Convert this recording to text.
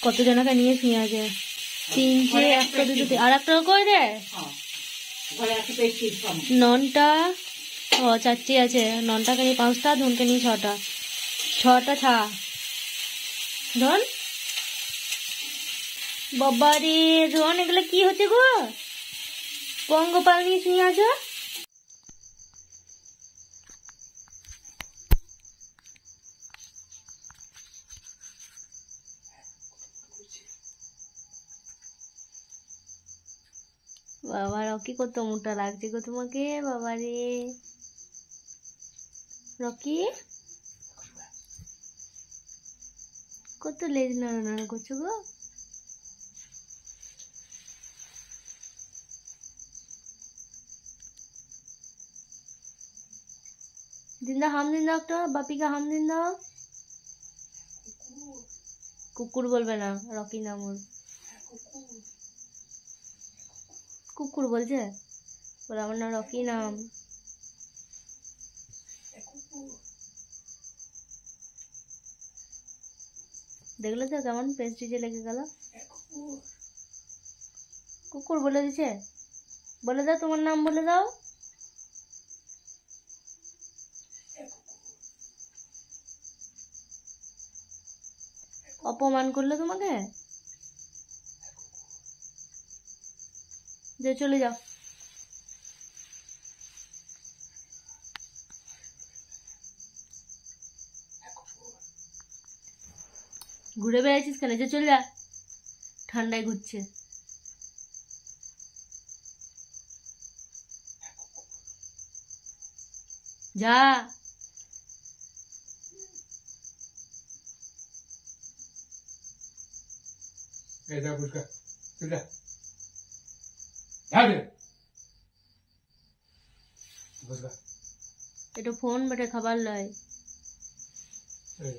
কত জনকে নিয়ে পেঁয়াজে তিনটে একটা দুটো আর একটা করে দে ননটা ও চারটে আছে ননটাকে নিয়ে 5টা ধনকে নিয়ে 6টা ছা ধন বাবা রে ধন এগুলো কি হচ্ছে গো পঙ্গপাল নিয়ে আসো বাবা রকি কত মোটা লাগছে গো তোমাকে বাবা রে রকি কত লেজ নাড়া করছো গো दिन दाओ हाम दिन दाओ तो बापी का हाम दिन दाओ कुकुर बोलबे ना रकी नाम ओर कुकुर बोलছে বলে আমার নাম রকি নাম দেখলে তো কেমন পেস্ট্রি যে লেগে গেল কুকুর বলে দিছে বলে দাও তোমার নাম বলে দাও অপমান করলে তোমাকে যে চলে যাও ঘুরে বেড়াইছিস কেন যে চলে যা ঠান্ডায় ঘুরছে যা এটা বুঝকা চলে যা যাবে বুঝকা এটা ফোন বটে খাবার লয় এই